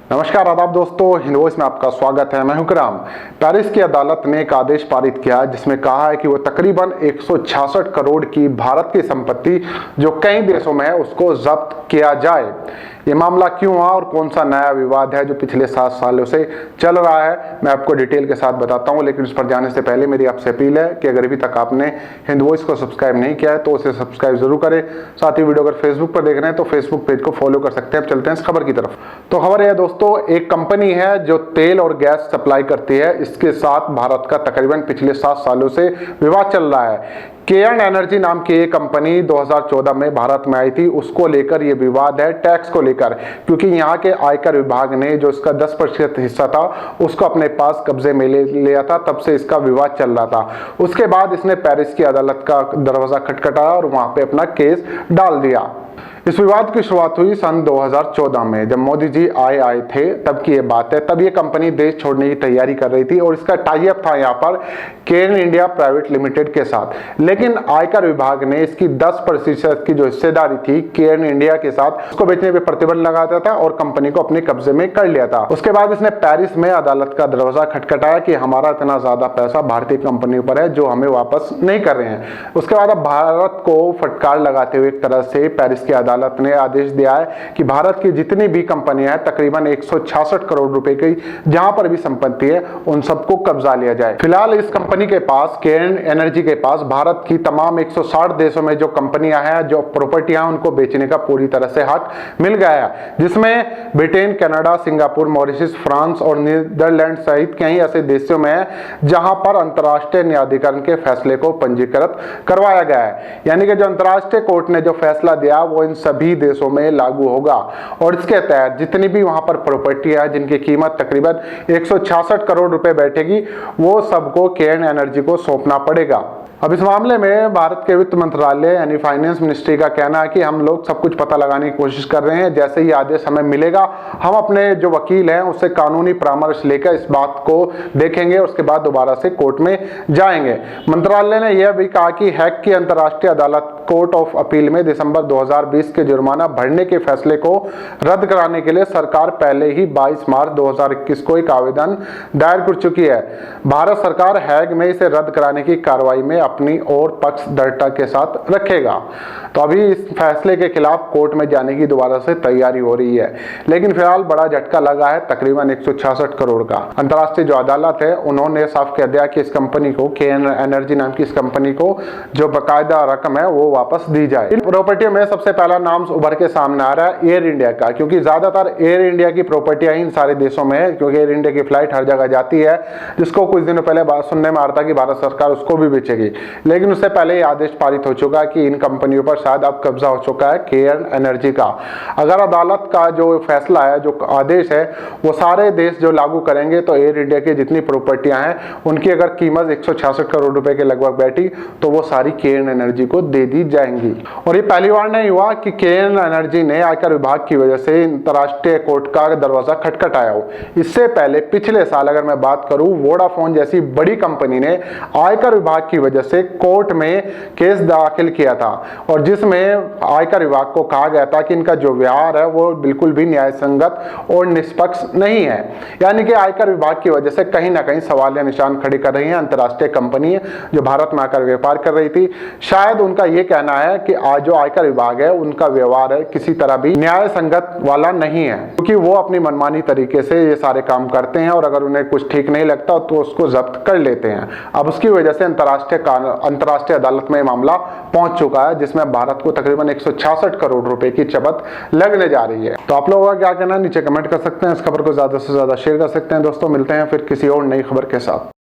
नमस्कार आदाब दोस्तों, हिंदवॉइस में आपका स्वागत है। मैं हूं कराम। पेरिस की अदालत ने एक आदेश पारित किया जिसमें कहा है कि वो तकरीबन 166 करोड़ की भारत की संपत्ति जो कई देशों में है उसको जब्त किया जाए। ये मामला क्यों हुआ और कौन सा नया विवाद है जो पिछले 7 सालों से चल रहा है, मैं आपको डिटेल के साथ बताता हूं। लेकिन उस पर जाने से पहले मेरी आपसे अपील है कि अगर अभी तक आपने हिंदवॉइस को सब्सक्राइब नहीं किया है तो उसे सब्सक्राइब जरूर करें। साथ ही वीडियो अगर फेसबुक पर देख रहे हैं तो फेसबुक पेज को फॉलो कर सकते हैं। अब चलते हैं इस खबर की तरफ। तो खबर है दोस्तों, एक कंपनी है जो तेल और गैस सप्लाई करती है, इसके साथ भारत का तकरीबन पिछले 7 सालों से विवाद चल रहा है। केयर्न एनर्जी नाम की एक कंपनी 2014 में भारत में आई थी, उसको लेकर ये विवाद है टैक्स को लेकर, क्योंकि यहाँ के आयकर विभाग ने जो इसका 10% हिस्सा था उसको अपने पास कब्जे में ले लिया था। तब से इसका विवाद चल रहा था। उसके बाद इसने पेरिस की अदालत का दरवाजा खटखटाया और वहां पे अपना केस डाल दिया। इस विवाद की शुरुआत हुई सन 2014 में, जब मोदी जी आए थे, तब की ये बात है। तब ये कंपनी देश छोड़ने की तैयारी कर रही थी और इसका टाई अप था यहाँ पर केयर्न इंडिया प्राइवेट लिमिटेड के साथ। लेकिन आयकर विभाग ने इसकी 10% की जो हिस्सेदारी थी केयर्न इंडिया के साथ, उसको बेचने पर प्रतिबंध लगाता था और कंपनी को अपने कब्जे में कर लिया था। उसके बाद इसने पेरिस में अदालत का दरवाजा खटखटाया कि हमारा इतना ज्यादा पैसा भारतीय कंपनी पर है जो हमें वापस नहीं कर रहे हैं। उसके बाद अब भारत को फटकार लगाते हुए एक तरह से पेरिस की अदालत ने आदेश दिया है कि भारत की जितनी भी कंपनियां हैं, तकरीबन 166 करोड़ रुपए की जहां पर भी संपत्ति है, उन सबको कब्जा लिया जाए। फिलहाल इस कंपनी के पास, केयर्न एनर्जी के पास, भारत की तमाम 160 देशों में जो कंपनियां हैं, जो प्रॉपर्टियां, उनको बेचने का पूरी तरह से हक मिल गया है, जिसमें Britain, Canada, Singapore, Mauritius, France और नीदरलैंड सहित कई ऐसे देशों में है जहां पर अंतर्राष्ट्रीय न्यायाधिकरण के फैसले को पंजीकृत करवाया गया है। यानी कि जो अंतर्राष्ट्रीय कोर्ट ने जो फैसला दिया वो इन सभी देशों में लागू होगा और इसके तहत जितनी भी वहां पर प्रॉपर्टी है जिनकी कीमत तकरीबन 166 करोड़ रुपए बैठेगी, वो सबको केयर्न एनर्जी को सौंपना पड़ेगा। अब इस मामले में भारत के वित्त मंत्रालय यानी फाइनेंस मिनिस्ट्री का कहना है कि हम लोग सब कुछ पता लगाने की कोशिश कर रहे हैं। जैसे ही आदेश हमें मिलेगा, हम अपने जो वकील हैं उससे कानूनी परामर्श लेकर इस बात को देखेंगे और उसके बाद दोबारा से कोर्ट में जाएंगे। मंत्रालय ने यह भी कहा कि हैग की अंतर्राष्ट्रीय अदालत कोर्ट ऑफ अपील में दिसंबर 2020 के जुर्माना भरने के फैसले को रद्द कराने के लिए सरकार पहले ही 22 मार्च 2021 को एक आवेदन दायर कर चुकी है। भारत सरकार हैग में इसे रद्द कराने की कार्रवाई में अपनी और पक्ष दृढ़ता के साथ रखेगा। तो अभी इस फैसले के खिलाफ कोर्ट में जाने की दोबारा से तैयारी हो रही है। लेकिन फिलहाल बड़ा झटका लगा है तकरीबन 166 करोड़ का। अंतर्राष्ट्रीय जो अदालत है उन्होंने साफ कह दिया कि इस कंपनी को, केयर्न एनर्जी नाम की इस कंपनी को जो बकायदा रकम है वो वापस दी जाए। इन प्रॉपर्टियों में सबसे पहला नाम उभर के सामने आ रहा है एयर इंडिया का, क्योंकि ज्यादातर एयर इंडिया की प्रॉपर्टियां इन सारे देशों में है, क्योंकि एयर इंडिया की फ्लाइट हर जगह जाती है, जिसको कुछ दिनों पहले बात सुनने में आ रहा था कि भारत सरकार उसको भी बेचेगी। लेकिन उससे पहले ही आदेश पारित हो चुका है कि इन कंपनियों पर शायद अब कब्जा हो चुका है केयर्न एनर्जी का। अगर अदालत का जो फैसला है, जो आदेश है, वो सारे देश जो लागू करेंगे तो एयर इंडिया की जितनी प्रॉपर्टियां हैं उनकी अगर कीमत 166 करोड़ रुपए के लगभग बैठी तो वो सारी केयर्न एनर्जी को दे दी जाएंगी। और ये पहली बार नहीं हुआ कि केयर्न एनर्जी ने आयकर विभाग की वजह से अंतर्राष्ट्रीय कोर्ट का दरवाजा खटखटाया हो। इससे पहले पिछले साल अगर मैं बात करूं, वोडाफोन जैसी बड़ी कंपनी ने आयकर विभाग की वजह से कोर्ट में केस दाखिल किया था और जिसमें आयकर विभाग को कहा गया था कि इनका जो व्यवहार है वो बिल्कुल भी न्याय संगत और निष्पक्ष नहीं है। यानी कि आयकर विभाग की वजह से कहीं ना कहीं सवालिया निशान खड़े कर रही हैं अंतर्राष्ट्रीय कंपनी जो भारत में आकर व्यापार कर रही थी। शायद उनका ये कहना है कि आज जो आयकर विभाग है उनका व्यवहार है किसी तरह भी न्याय संगत वाला नहीं है, क्योंकि वो अपनी मनमानी तरीके से ये सारे काम करते हैं और अगर उन्हें कुछ ठीक नहीं लगता तो उसको जब्त कर लेते हैं। अब उसकी वजह से अंतर्राष्ट्रीय अदालत में मामला पहुंच चुका है, जिसमें भारत को तकरीबन 166 करोड़ रुपए की चपत लगने जा रही है। तो आप लोगों का क्या कहना है नीचे कमेंट कर सकते हैं। इस खबर को ज्यादा से ज्यादा शेयर कर सकते हैं। दोस्तों, मिलते हैं फिर किसी और नई खबर के साथ।